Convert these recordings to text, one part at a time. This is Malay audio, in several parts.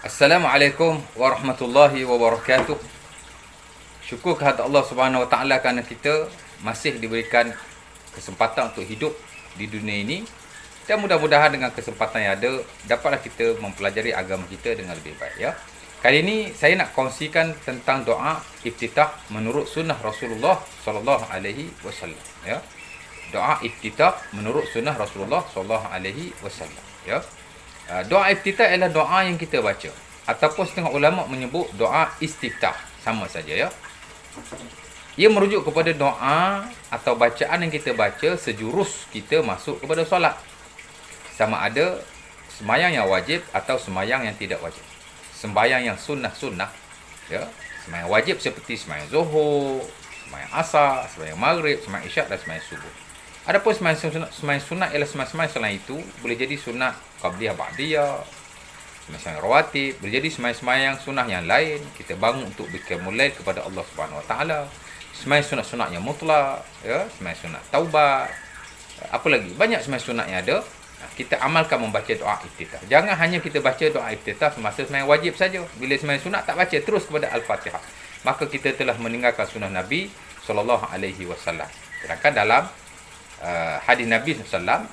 Assalamualaikum warahmatullahi wabarakatuh. Syukur kehadirat Allah Subhanahu Wa Taala kerana kita masih diberikan kesempatan untuk hidup di dunia ini, dan mudah-mudahan dengan kesempatan yang ada dapatlah kita mempelajari agama kita dengan lebih baik, ya. Kali ini saya nak kongsikan tentang doa iftitah menurut sunnah Rasulullah sallallahu alaihi wasallam, ya. Doa iftitah menurut sunnah Rasulullah sallallahu alaihi wasallam, ya. Doa iftitah ialah doa yang kita baca, ataupun setengah ulama menyebut doa istiftah, sama saja, ya. Ia merujuk kepada doa atau bacaan yang kita baca sejurus kita masuk kepada solat, sama ada sembahyang yang wajib atau sembahyang yang tidak wajib. Sembahyang yang sunnah-sunnah, ya, sembahyang wajib seperti sembahyang zuhur, sembahyang asar, sembahyang maghrib, sembahyang isyak dan sembahyang subuh. Adapun sembahyang sunat ialah sembahyang selain itu, boleh jadi sunat qabliyah ba'diyah, sembahyang rawatib, boleh jadi sembahyang sunat yang lain, kita bangun untuk berqiyamul lail kepada Allah Subhanahu Wa Taala, sembahyang sunat-sunat yang mutlak, ya, sembahyang sunat taubat, apa lagi, banyak sembahyang sunat yang ada. Kita amalkan membaca doa iftitah. Jangan hanya kita baca doa iftitah semasa sembahyang wajib saja. Bila sembahyang sunat tak baca terus kepada al-Fatihah, maka kita telah meninggalkan sunnah Nabi sallallahu alaihi wasallam. Sedangkan dalam hadis Nabi SAW,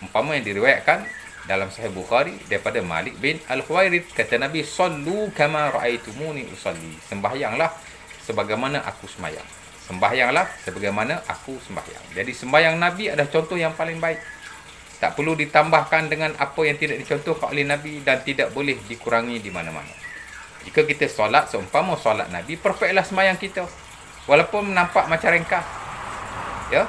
umpama yang diriwayatkan dalam Sahih Bukhari daripada Malik bin Al-Huwairith, kata Nabi, sallu kama ra'aitumuni usalli, sembahyanglah sebagaimana aku sembahyang. Sembahyanglah sebagaimana aku sembahyang. Jadi sembahyang Nabi adalah contoh yang paling baik. Tak perlu ditambahkan dengan apa yang tidak dicontohkan oleh Nabi, dan tidak boleh dikurangi di mana-mana. Jika kita solat seumpama solat Nabi, perfectlah sembahyang kita, walaupun nampak macam ringkas, ya.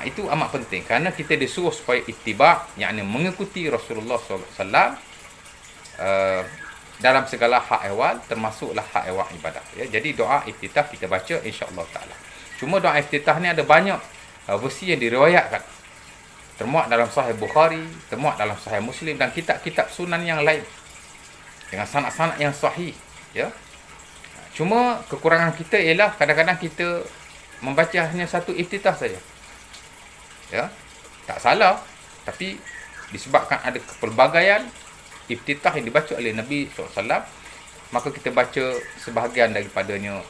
Itu amat penting kerana kita disuruh supaya ittiba', yakni mengikuti Rasulullah SAW dalam segala hak ehwal, termasuklah hak ehwal ibadah, ya. Jadi doa iftitah kita baca insya-Allah taala. Cuma doa iftitah ni ada banyak versi yang diriwayatkan, termuat dalam Sahih Bukhari, termuat dalam Sahih Muslim dan kitab-kitab sunan yang lain dengan sanad-sanad yang sahih, ya. Cuma kekurangan kita ialah kadang-kadang kita membaca hanya satu iftitah saja, ya. Tak salah, tapi disebabkan ada kepelbagaian iftitah yang dibaca oleh Nabi SAW, maka kita baca sebahagian daripadanya.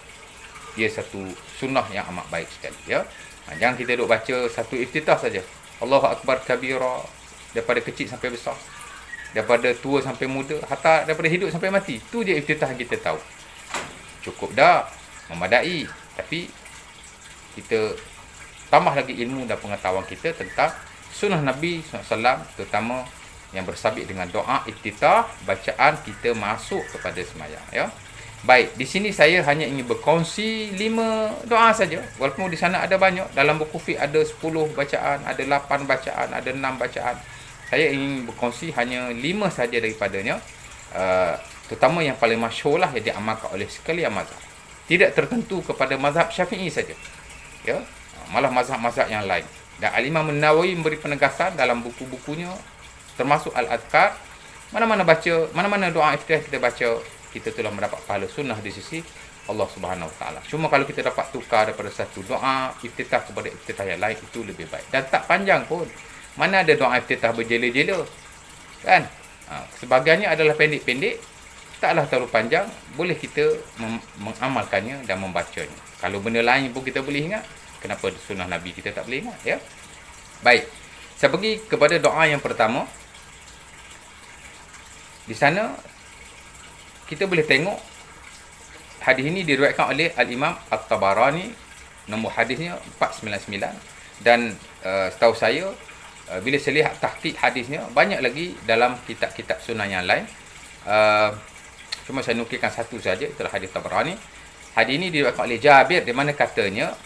Ia satu sunnah yang amat baik sekali, ya. Jangan kita duk baca satu iftitah saja, Allahu Akbar kabira, daripada kecil sampai besar, daripada tua sampai muda, hatta daripada hidup sampai mati. Tu je iftitah yang kita tahu. Cukup dah, memadai. Tapi kita tambah lagi ilmu dan pengetahuan kita tentang sunnah Nabi SAW, terutama yang bersabit dengan doa iftitah, bacaan kita masuk kepada sembahyang, ya. Baik, di sini saya hanya ingin berkongsi 5 doa saja, walaupun di sana ada banyak. Dalam buku fiqh ada 10 bacaan, ada 8 bacaan, ada 6 bacaan. Saya ingin berkongsi hanya 5 saja daripadanya, terutama yang paling masyhur lah, yang diamalkan oleh sekalian mazhab. Tidak tertentu kepada mazhab Syafi'i saja, ya, malah mazhab-mazhab yang lain. Dan Al-Imam An-Nawawi memberi penegasan dalam buku-bukunya, termasuk Al-Adhkar, mana-mana doa iftitah kita baca, kita telah mendapat pahala sunnah di sisi Allah Subhanahu Wa Taala. Cuma kalau kita dapat tukar daripada satu doa iftitah kepada iftitah yang lain, itu lebih baik. Dan tak panjang pun. Mana ada doa iftitah berjela-jela, kan? Sebahagiannya adalah pendek-pendek, taklah terlalu panjang, boleh kita mengamalkannya dan membacanya. Kalau benda lain pun kita boleh ingat, kenapa sunnah Nabi kita tak boleh ingat, ya? Baik, saya pergi kepada doa yang pertama. Di sana kita boleh tengok hadis ini diriwayatkan oleh Al-Imam At-Tabarani, nombor hadisnya 499, dan setahu saya bila saya lihat tahqiq hadisnya, banyak lagi dalam kitab-kitab sunnah yang lain. Cuma saya nukilkan satu saja, itulah hadis Tabarani. Hadis ini diriwayatkan oleh Jabir, di mana katanya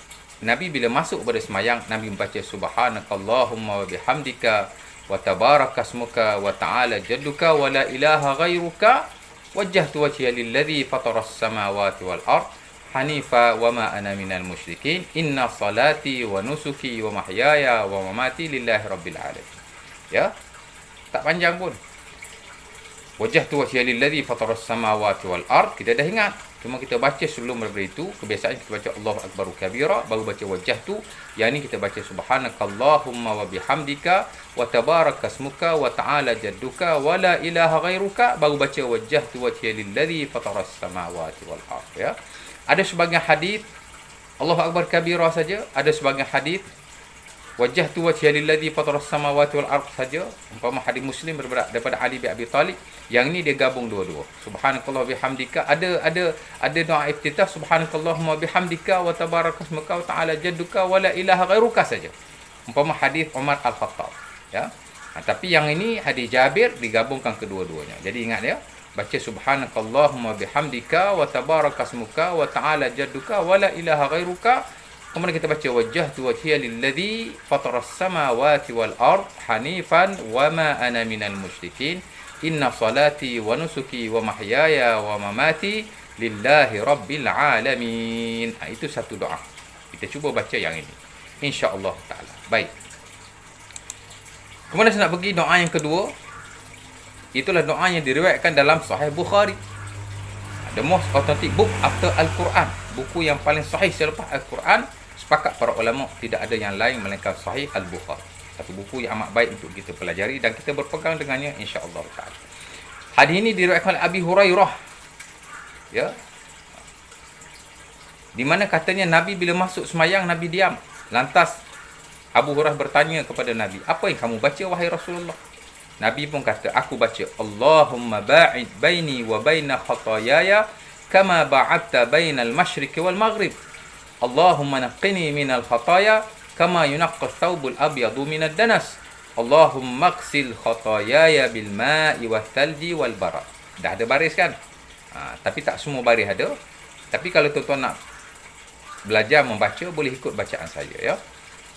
Nabi bila masuk pada sembahyang, Nabi membaca subhanakallahumma wa bihamdika wa tabarakasmuka wa ta'ala jadduka wa la ilaha ghairuka wajjahtu wajhiya lilladzi fataras samawati wal ard hanifa wa ma ana minal musyrikin inna salati wa nusuki wa mahyaya wa mamati lillahi rabbil alamin, ya. Tak panjang pun. Wajjahtu wajhiya lilladzi fataras samawati wal ard, kita dah ingat. Cuma kita baca sebelum daripada itu, kebiasaan kita baca Allahu Akbar kabira, baru baca wajjahtu. Yang ni kita baca subhanakallahumma wa bihamdika wa tabarakasmuka wa ta'ala jadduka wa la ilaha ghairuka, baru baca wajjahtu wajhiya lilladzi fataras samawati wal ardh, ya. Ada sebahagian hadis Allahu Akbar kabira saja, ada sebahagian hadis wajjahtu wajhiya lilladzi fataras samawati wal ardh saja. Umpama hadis Muslim daripada Ali bin Abi Talib, yang ni dia gabung dua-dua. Subhanakallah bihamdika, ada doa iftitah subhanakallahumma bihamdika wa tabarakasmuka wa ta'ala jadduka wa la ilaha ghairuka saja. Umpama hadis Umar Al-Khattab, ya. Tapi yang ini hadis Jabir digabungkan kedua-duanya. Jadi ingat ya, baca subhanakallahumma bihamdika wa tabarakasmuka wa ta'ala jadduka wa la ilaha ghairuka. Kemudian kita baca wajjahtu wajhiya lilladzi fataras samawati wal ard hanifan wa ma ana minal musyrikin inna salati wa nusuki wa mahyaya wa mamati lillahi rabbil alamin. Itu satu doa. Kita cuba baca yang ini, insya-Allah taala. Baik. Kemudian saya nak pergi doa yang kedua. Itulah doa yang diriwayatkan dalam Sahih Bukhari. The most authentic book after Al-Quran. Buku yang paling sahih selepas Al-Quran. Sepakat para ulama tidak ada yang lain melainkan Sahih Al-Bukhari. Satu buku yang amat baik untuk kita pelajari dan kita berpegang dengannya, insya-Allah taala. Hadis ini diriwayatkan oleh Abi Hurairah, ya. Di mana katanya Nabi bila masuk semayang Nabi diam. Lantas Abu Hurairah bertanya kepada Nabi, "Apa yang kamu baca wahai Rasulullah?" Nabi pun kata, "Aku baca Allahumma ba'id baini wa baina khataayaya kama ba'adta bainal masyriqi wal maghrib. Allahumma naqqini minal khataaya kama yunaqqas thawbul abyadu minad danas. Allahumma ighsil khataayaya bil ma'i wath thalji wal barad." Dah ada baris kan? Tapi tak semua baris ada. Tapi kalau tuan-tuan nak belajar membaca, boleh ikut bacaan saya, ya.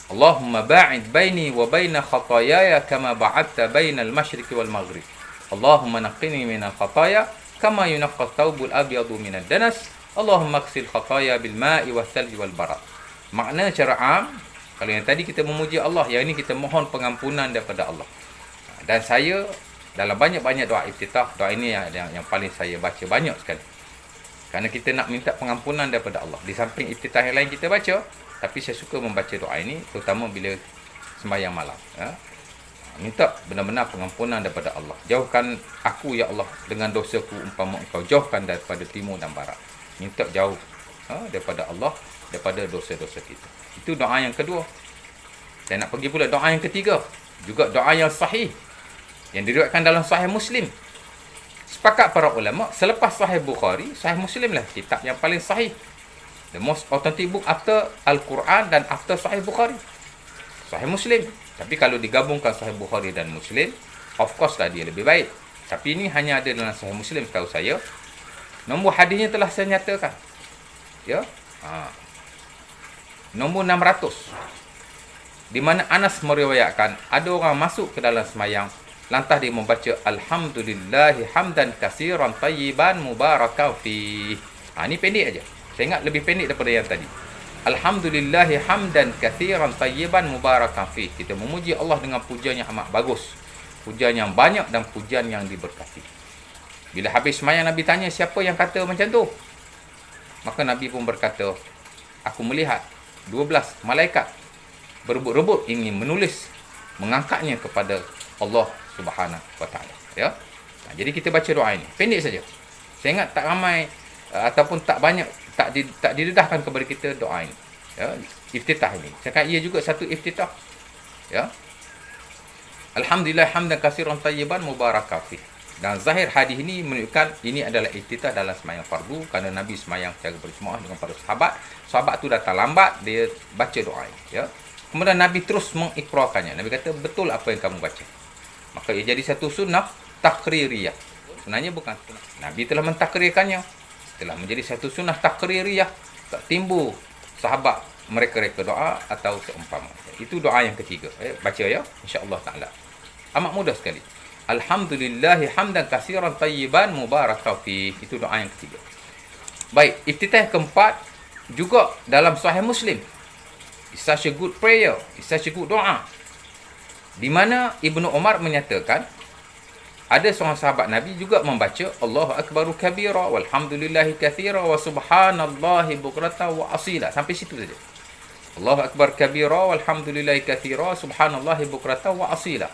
Allahumma ba'id baini wa baina khataayaya kama ba'adta bainal masyriqi wal maghrib. Allahumma naqqini minal khataaya kama yunaqqas thawbul abyadu minad danas. Allahumma ighsil khataaya bil ma'i wath thalji wal barad. Makna secara am, kalau yang tadi kita memuji Allah, yang ini kita mohon pengampunan daripada Allah. Dan saya dalam banyak-banyak doa iftitah, doa ini yang paling saya baca banyak sekali. Kerana kita nak minta pengampunan daripada Allah. Di samping iftitah yang lain kita baca, tapi saya suka membaca doa ini terutama bila sembahyang malam, ya. Minta benar-benar pengampunan daripada Allah. Jauhkan aku ya Allah dengan dosaku umpama Engkau jauhkan daripada timur dan barat. Minta jauh daripada Allah, daripada dosa-dosa kita. Itu doa yang kedua. Saya nak pergi pula doa yang ketiga. Juga doa yang sahih, yang diriwayatkan dalam Sahih Muslim. Sepakat para ulama, selepas Sahih Bukhari, Sahih Muslim lah kitab yang paling sahih. The most authentic book after Al-Quran dan after Sahih Bukhari, Sahih Muslim. Tapi kalau digabungkan Sahih Bukhari dan Muslim, of course lah dia lebih baik. Tapi ini hanya ada dalam Sahih Muslim setahu saya. Nombor hadisnya telah saya nyatakan, ya. Nombor 600, di mana Anas meriwayatkan ada orang masuk ke dalam semayang, lantas dia membaca alhamdulillahi hamdan katsiran tayyiban mubarakan fi. Ini pendek aja. Saya ingat lebih pendek daripada yang tadi. Alhamdulillahi hamdan katsiran tayyiban mubarakan fi. Kita memuji Allah dengan pujian yang amat bagus, pujian yang banyak dan pujian yang diberkati. Bila habis semayang, Nabi tanya siapa yang kata macam tu. Maka Nabi pun berkata, aku melihat 12 malaikat berebut-rebut ingin menulis, mengangkatnya kepada Allah Subhanahu wa taala, ya. Jadi kita baca doa ini. Pendek saja. Saya ingat tak ramai ataupun tak banyak, tak didedahkan kepada kita doa ini, ya. Iftitah ini. Cakap ia juga satu iftitah, ya. Alhamdulillah hamdan katsiran tayyiban mubarakan fi. Dan zahir hadis ini menunjukkan ini adalah iftitah dalam sembahyang fardu, kerana Nabi sembahyang secara berjemaah dengan para sahabat. Sahabat tu datang lambat, dia baca doa ini, ya. Kemudian Nabi terus mengikrarkannya. Nabi kata, betul apa yang kamu baca. Maka ia jadi satu sunnah takririyah. Sebenarnya bukan sunnah. Nabi telah mentakrirkannya. Telah menjadi satu sunnah takririyah. Tak timbul sahabat mereka-reka doa atau seumpama. Itu doa yang ketiga. Baca ya, insya-Allah taala. Amat mudah sekali. Alhamdulillahi hamdan katsiran tayyiban mubarakan fi. Itu doa yang ketiga. Baik, iftitah yang keempat juga dalam Sahih Muslim. It's such a good prayer. It's such a good doa. Di mana Ibnu Umar menyatakan, ada seorang sahabat Nabi juga membaca Allahu akbaru kabira walhamdulillahi katsira wa subhanallahi bukratan wa asila. Sampai situ saja. Allahu akbar kabira walhamdulillahi katsira subhanallahi bukratan wa asila.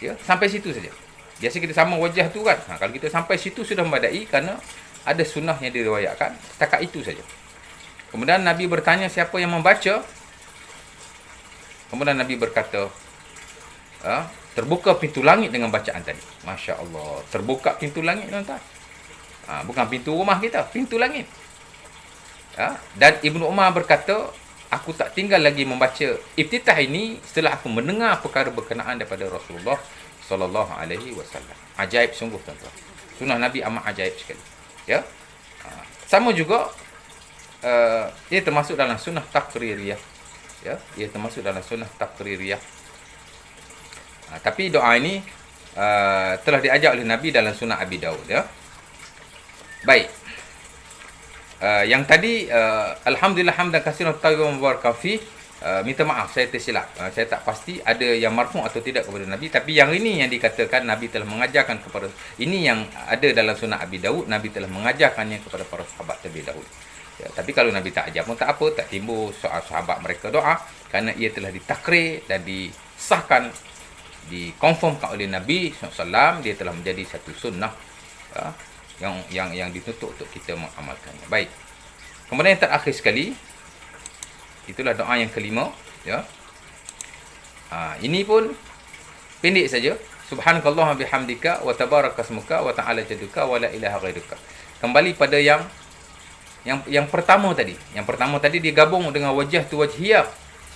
Ya, sampai situ saja. Biasa kita sama wajah tu kan. Kalau kita sampai situ sudah memadai, kerana ada sunnah yang diriwayatkan setakat itu saja. Kemudian Nabi bertanya siapa yang membaca. Kemudian Nabi berkata, terbuka pintu langit dengan bacaan tadi. Masya Allah. Terbuka pintu langit, tuan-tuan. Bukan pintu rumah kita, pintu langit. Dan Ibnu Umar berkata, aku tak tinggal lagi membaca iftitah ini setelah aku mendengar perkara berkenaan daripada Rasulullah sallallahu alaihi wasallam. Ajaib sungguh, tuan-tuan. Sunnah Nabi amat ajaib sekali. Ya. Sama juga ia termasuk dalam sunnah taqririyah. Ya, ia termasuk dalam sunnah taqririyah. Tapi doa ini telah diajar oleh Nabi dalam sunnah Abi Daud, ya. Baik. Yang tadi alhamdulillah hamdan katsiran tayyiban mubarakan fi, minta maaf saya tersilap. Saya tak pasti ada yang marfu' atau tidak kepada Nabi, tapi yang ini yang dikatakan Nabi telah mengajarkan kepada, ini yang ada dalam sunnah Abi Daud, Nabi telah mengajarkannya kepada para sahabat terlebih dahulu. Ya, tapi kalau Nabi tak ajar pun tak apa, tak timbul soal sahabat mereka doa, kerana ia telah ditakrir dan disahkan, dikonfirmkan oleh Nabi SAW. Dia telah menjadi satu sunnah yang dituntut untuk kita mengamalkannya. Baik. Kemudian yang terakhir sekali, itulah doa yang kelima, ya. Ini pun pendek saja. Subhanakallahumma bihamdika wa tabarakasmuka wa ta'ala jadduka wa la ilaha ghairuka. Kembali pada yang pertama tadi. Yang pertama tadi dia gabung dengan wajah tu wajhiyah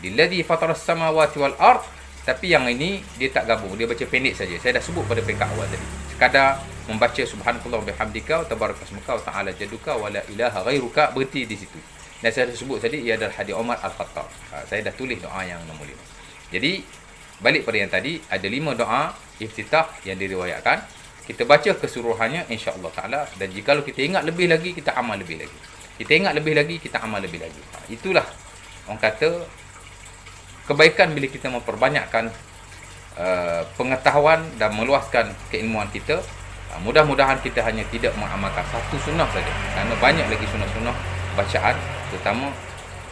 lilladzi fataras samawati wal ard. Tapi yang ini dia tak gabung, dia baca pendek saja. Saya dah sebut pada peringkat awal tadi. Sekadar membaca subhanallahi wa bihamdika wa tabarakasmuka wa ta'ala jadduka wa la ilaha ghairuka, berhenti di situ. Dan saya dah sebut tadi, ia adalah hadis Umar Al-Khattab. Saya dah tulis doa yang nombor 5. Jadi balik pada yang tadi, ada 5 doa iftitah yang diriwayatkan. Kita baca keseluruhannya insya-Allah taala, dan jika kita ingat lebih lagi, kita amal lebih lagi. Kita ingat lebih lagi, kita amal lebih lagi. Itulah orang kata kebaikan bila kita memperbanyakkan pengetahuan dan meluaskan keilmuan kita. Mudah-mudahan kita hanya tidak mengamalkan satu sunnah saja, kerana banyak lagi sunnah-sunnah bacaan, terutama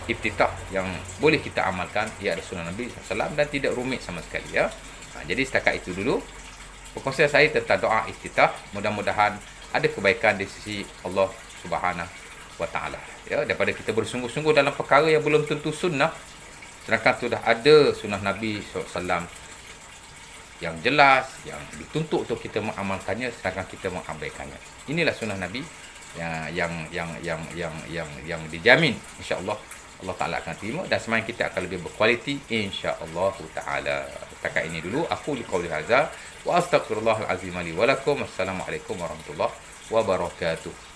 iftitah yang boleh kita amalkan. Ia adalah sunnah Nabi SAW dan tidak rumit sama sekali, ya. Jadi setakat itu dulu perkongsian saya tentang doa iftitah. Mudah-mudahan ada kebaikan di sisi Allah Subhanahu wa ta'ala, ya, daripada kita bersungguh-sungguh dalam perkara yang belum tentu sunnah, sedangkan sudah ada sunnah Nabi SAW yang jelas, yang dituntut untuk kita mengamalkannya, sedangkan kita mengabaikannya. Inilah sunnah Nabi yang dijamin insya-Allah Allah Taala akan terima, dan semakin kita akan lebih berkualiti insya-Allah taala. Setakat ini dulu aku liqauli hadza wa astaghfirullahal azim li wa lakum. Assalamualaikum warahmatullahi wabarakatuh.